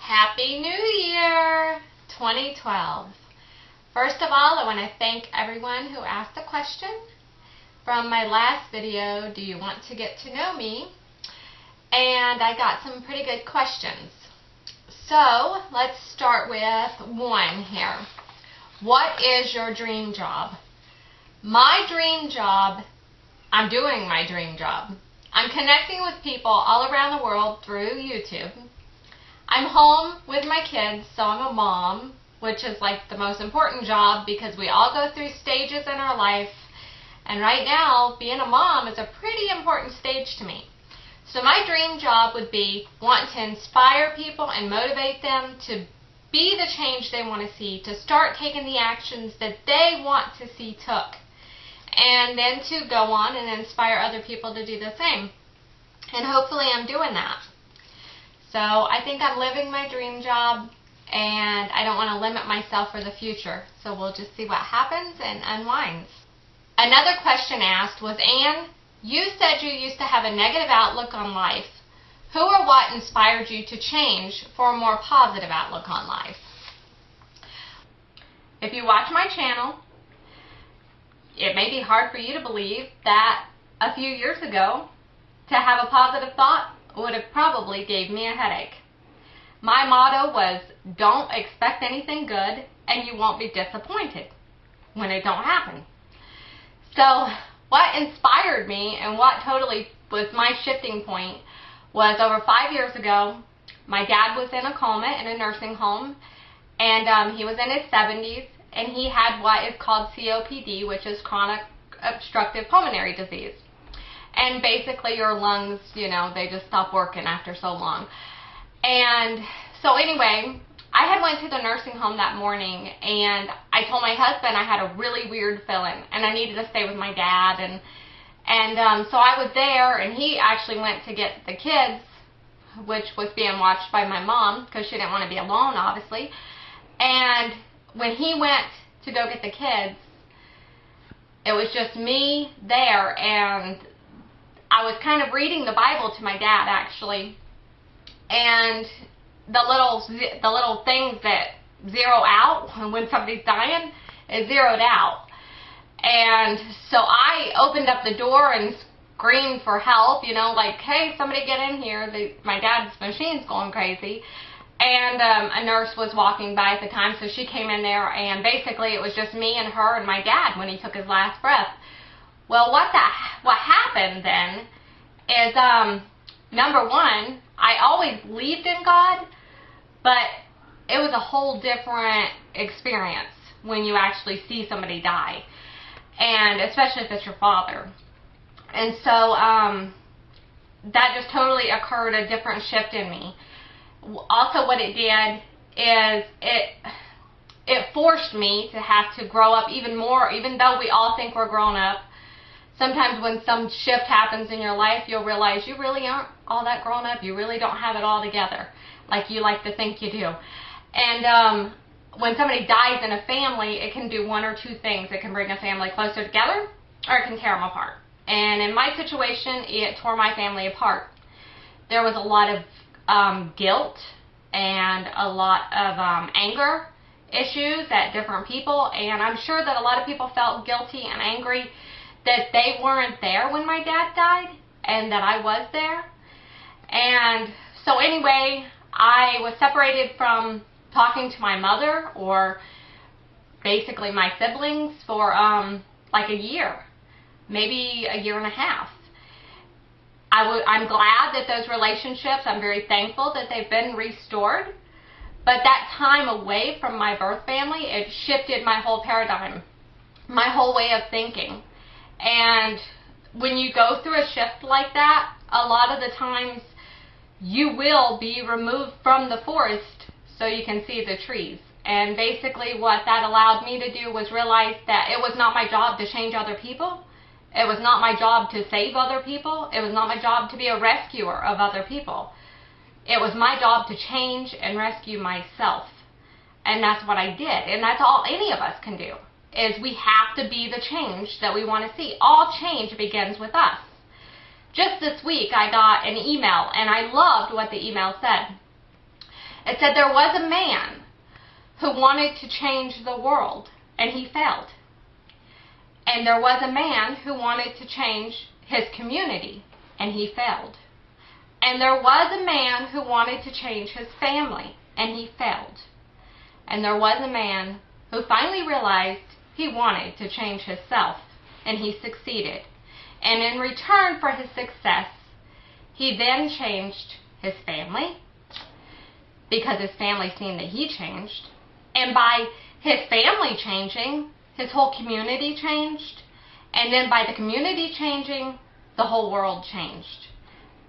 Happy New Year 2012. First of all, I want to thank everyone who asked a question. From my last video, do you want to get to know me? And I got some pretty good questions. So let's start with one here. What is your dream job? My dream job, I'm doing my dream job. I'm connecting with people all around the world through YouTube. I'm home with my kids, so I'm a mom, which is like the most important job because we all go through stages in our life. And right now, being a mom is a pretty important stage to me. So my dream job would be wanting to inspire people and motivate them to be the change they want to see, to start taking the actions that they want to see took, and then to go on and inspire other people to do the same. And hopefully I'm doing that. So I think I'm living my dream job, and I don't want to limit myself for the future. So we'll just see what happens and unwinds. Another question asked was, Ann, you said you used to have a negative outlook on life. Who or what inspired you to change for a more positive outlook on life? If you watch my channel, it may be hard for you to believe that a few years ago, to have a positive thought would have probably gave me a headache. My motto was, don't expect anything good and you won't be disappointed when it don't happen. So what inspired me and what totally was my shifting point was over 5 years ago, my dad was in a coma in a nursing home, and he was in his 70s, and he had what is called COPD, which is chronic obstructive pulmonary disease. And basically your lungs, they just stop working after so long. And so anyway, I had went to the nursing home that morning, and I told my husband I had a really weird feeling, and I needed to stay with my dad. And so I was there, and he actually went to get the kids, which was being watched by my mom, because she didn't want to be alone, obviously. And when he went to go get the kids, it was just me there, and I was kind of reading the Bible to my dad, actually, and the little things that zero out when somebody's dying is zeroed out. And so I opened up the door and screamed for help, like, hey, somebody get in here. My dad's machine's going crazy. And a nurse was walking by at the time, so she came in there, and basically it was just me and her and my dad when he took his last breath. Well, what happened then is, number one, I always believed in God, but it was a whole different experience when you actually see somebody die, and especially if it's your father. And so that just totally occurred, a different shift in me. Also, what it did is it forced me to have to grow up even more, even though we all think we're grown up. Sometimes when some shift happens in your life, you'll realize you really aren't all that grown up. You really don't have it all together like you like to think you do. And when somebody dies in a family, it can do one or two things. It can bring a family closer together, or it can tear them apart. And in my situation, it tore my family apart. There was a lot of guilt and a lot of anger issues at different people, and I'm sure that a lot of people felt guilty and angry that they weren't there when my dad died and that I was there. And so anyway, I was separated from talking to my mother, or basically my siblings, for like a year, maybe a year and a half. I'm glad that those relationships, I'm very thankful that they've been restored, but that time away from my birth family, it shifted my whole paradigm, my whole way of thinking. And when you go through a shift like that, a lot of the times you will be removed from the forest so you can see the trees. And basically what that allowed me to do was realize that it was not my job to change other people. It was not my job to save other people. It was not my job to be a rescuer of other people. It was my job to change and rescue myself. And that's what I did. And that's all any of us can do, is we have to be the change that we want to see. All change begins with us. Just this week I got an email, and I loved what the email said. It said there was a man who wanted to change the world, and he failed. And there was a man who wanted to change his community, and he failed. And there was a man who wanted to change his family, and he failed. And there was a man who finally realized he wanted to change himself, and he succeeded. And in return for his success, he then changed his family, because his family seen that he changed. And by his family changing, his whole community changed. And then by the community changing, the whole world changed.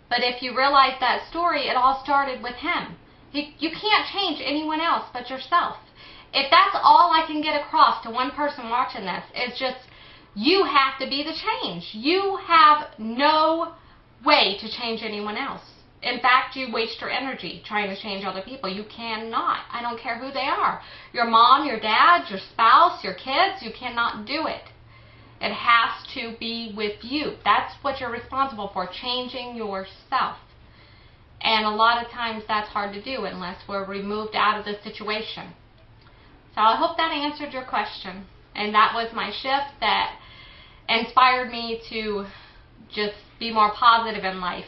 But if you realize that story, it all started with him. You can't change anyone else but yourself. If that's all I can get across to one person watching this, it's just, you have to be the change. You have no way to change anyone else. In fact, you waste your energy trying to change other people. You cannot. I don't care who they are. Your mom, your dad, your spouse, your kids, you cannot do it. It has to be with you. That's what you're responsible for, changing yourself. And a lot of times that's hard to do unless we're removed out of the situation. So I hope that answered your question. And that was my shift that inspired me to just be more positive in life.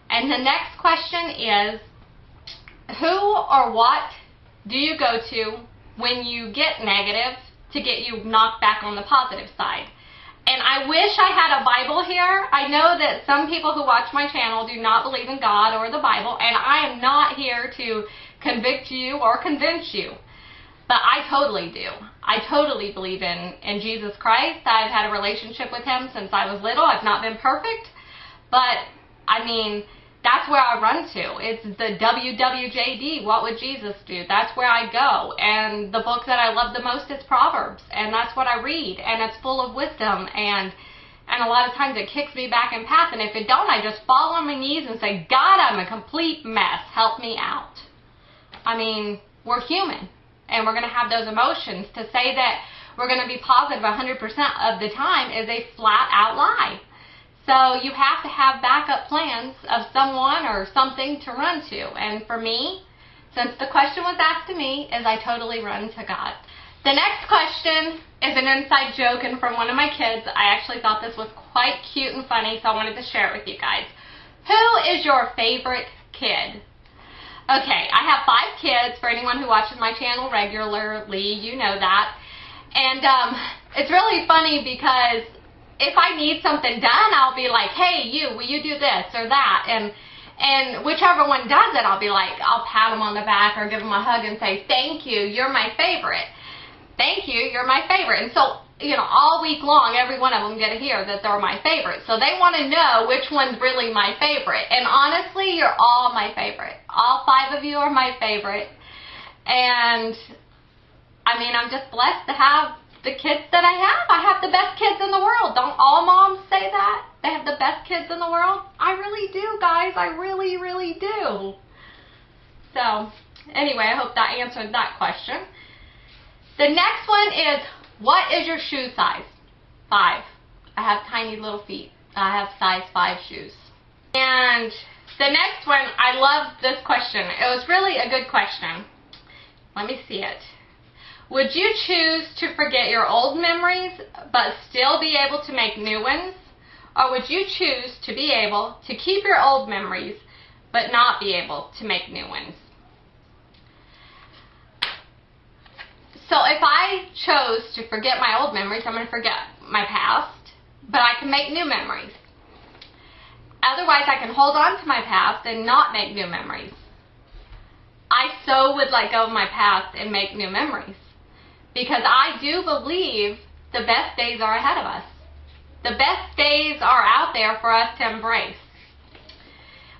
And the next question is, who or what do you go to when you get negative to get you knocked back on the positive side? And I wish I had a Bible here. I know that some people who watch my channel do not believe in God or the Bible, and I am not here to convict you or convince you. But I totally do. I totally believe in Jesus Christ. I've had a relationship with Him since I was little. I've not been perfect, but I mean, that's where I run to. It's the WWJD, what would Jesus do? That's where I go. And the book that I love the most is Proverbs, and that's what I read, and it's full of wisdom, and a lot of times it kicks me back in path, and if it don't, I just fall on my knees and say, God, I'm a complete mess. Help me out. I mean, we're human, and we're going to have those emotions. To say that we're going to be positive 100% of the time is a flat-out lie. So you have to have backup plans of someone or something to run to. And for me, since the question was asked to me, is I totally run to God. The next question is an inside joke and from one of my kids. I actually thought this was quite cute and funny, so I wanted to share it with you guys. Who is your favorite kid? Okay, I have 5 kids. For anyone who watches my channel regularly, you know that. And it's really funny because if I need something done, I'll be like, hey, you, will you do this or that? And whichever one does it, I'll be like, I'll pat them on the back or give them a hug and say, thank you, you're my favorite. Thank you, you're my favorite. And so, you know, all week long, every one of them get to hear that they're my favorite. So they want to know which one's really my favorite. And honestly, you're all my favorite. All 5 of you are my favorite. And, I mean, I'm just blessed to have the kids that I have. I have the best kids in the world. Don't all moms say that? They have the best kids in the world? I really do, guys. I really, really do. So, anyway, I hope that answered that question. The next one is, what is your shoe size? 5. I have tiny little feet. I have size 5 shoes. And the next one, I love this question. It was really a good question. Let me see it. Would you choose to forget your old memories but still be able to make new ones? Or would you choose to be able to keep your old memories but not be able to make new ones? So if I chose to forget my old memories, I'm going to forget my past, but I can make new memories. Otherwise, I can hold on to my past and not make new memories. I so would let go of my past and make new memories. Because I do believe the best days are ahead of us. The best days are out there for us to embrace.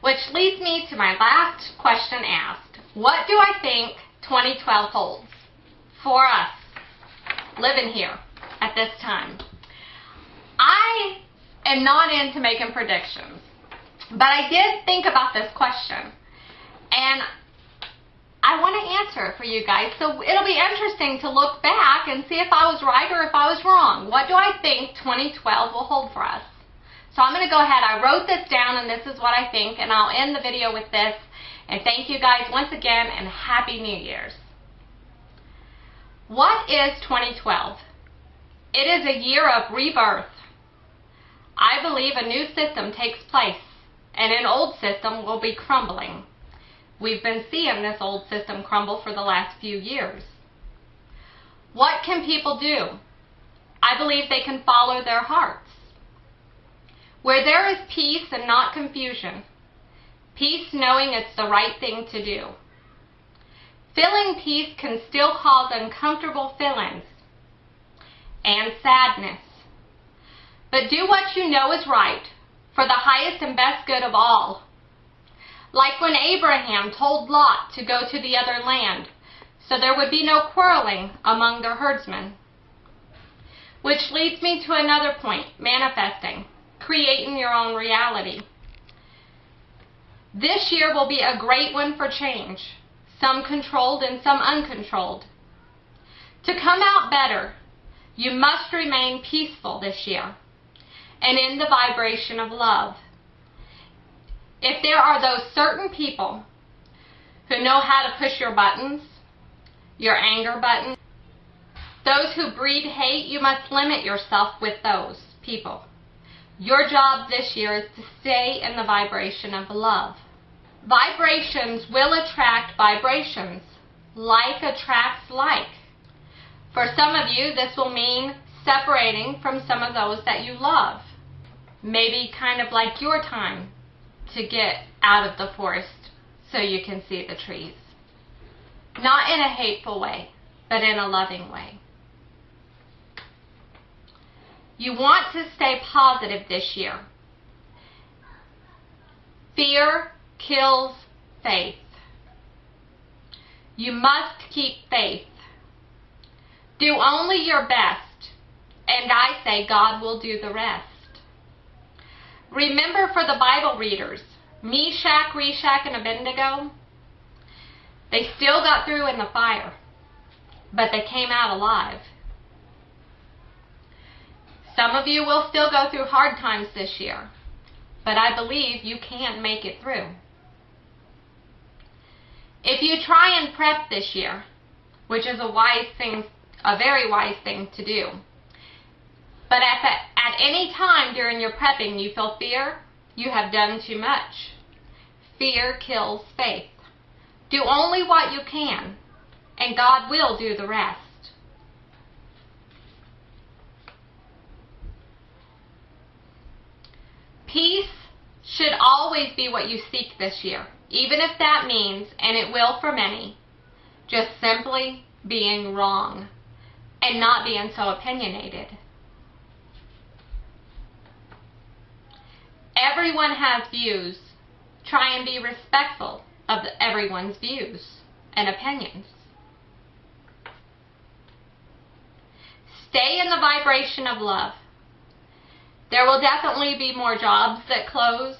Which leads me to my last question asked. What do I think 2012 holds for us living here at this time? I am not into making predictions. But I did think about this question, and I want to answer it for you guys. So it'll be interesting to look back and see if I was right or if I was wrong. What do I think 2012 will hold for us? So I'm going to go ahead. I wrote this down, and this is what I think, and I'll end the video with this. And thank you guys once again, and Happy New Year's. What is 2012? It is a year of rebirth. I believe a new system takes place, and an old system will be crumbling. We've been seeing this old system crumble for the last few years. What can people do? I believe they can follow their hearts. Where there is peace and not confusion, peace knowing it's the right thing to do. Feeling peace can still cause uncomfortable feelings and sadness. But do what you know is right for the highest and best good of all. Like when Abraham told Lot to go to the other land, so there would be no quarreling among the herdsmen. Which leads me to another point, manifesting, creating your own reality. This year will be a great one for change, some controlled and some uncontrolled. To come out better, you must remain peaceful this year and in the vibration of love. If there are those certain people who know how to push your buttons, your anger button, those who breed hate, you must limit yourself with those people. Your job this year is to stay in the vibration of love. Vibrations will attract vibrations. Like attracts like. For some of you, this will mean separating from some of those that you love. Maybe kind of like your time to get out of the forest so you can see the trees. Not in a hateful way, but in a loving way. You want to stay positive this year. Fear kills faith. You must keep faith. Do only your best, and I say God will do the rest. Remember, for the Bible readers, Meshach, Reshach, and Abednego, they still got through in the fire, but they came out alive. Some of you will still go through hard times this year, but I believe you can make it through. If you try and prep this year, which is a very wise thing to do, but at any time during your prepping you feel fear, you have done too much. Fear kills faith. Do only what you can, and God will do the rest. Peace should always be what you seek this year, even if that means, and it will for many, just simply being wrong and not being so opinionated. Everyone has views. Try and be respectful of everyone's views and opinions. Stay in the vibration of love. There will definitely be more jobs that close.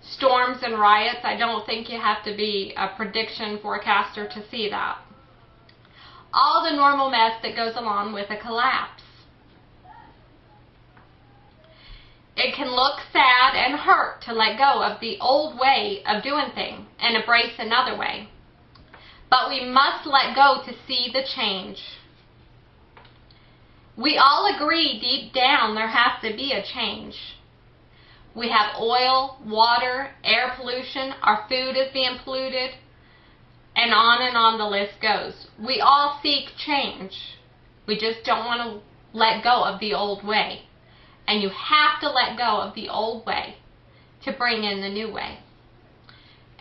Storms and riots. I don't think you have to be a prediction forecaster to see that. All the normal mess that goes along with a collapse. It can look sad and hurt to let go of the old way of doing things and embrace another way. But we must let go to see the change. We all agree deep down there has to be a change. We have oil, water, air pollution, our food is being polluted, and on the list goes. We all seek change. We just don't want to let go of the old way. And you have to let go of the old way to bring in the new way.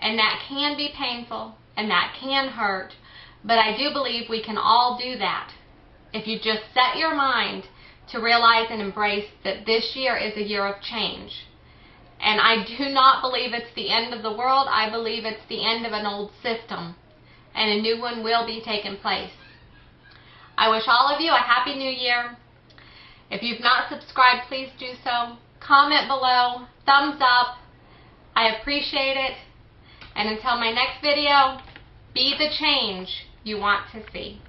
And that can be painful, and that can hurt, but I do believe we can all do that if you just set your mind to realize and embrace that this year is a year of change. And I do not believe it's the end of the world. I believe it's the end of an old system, and a new one will be taking place. I wish all of you a Happy New Year. If you've not subscribed, please do so. comment below, thumbs up. I appreciate it. And until my next video, be the change you want to see.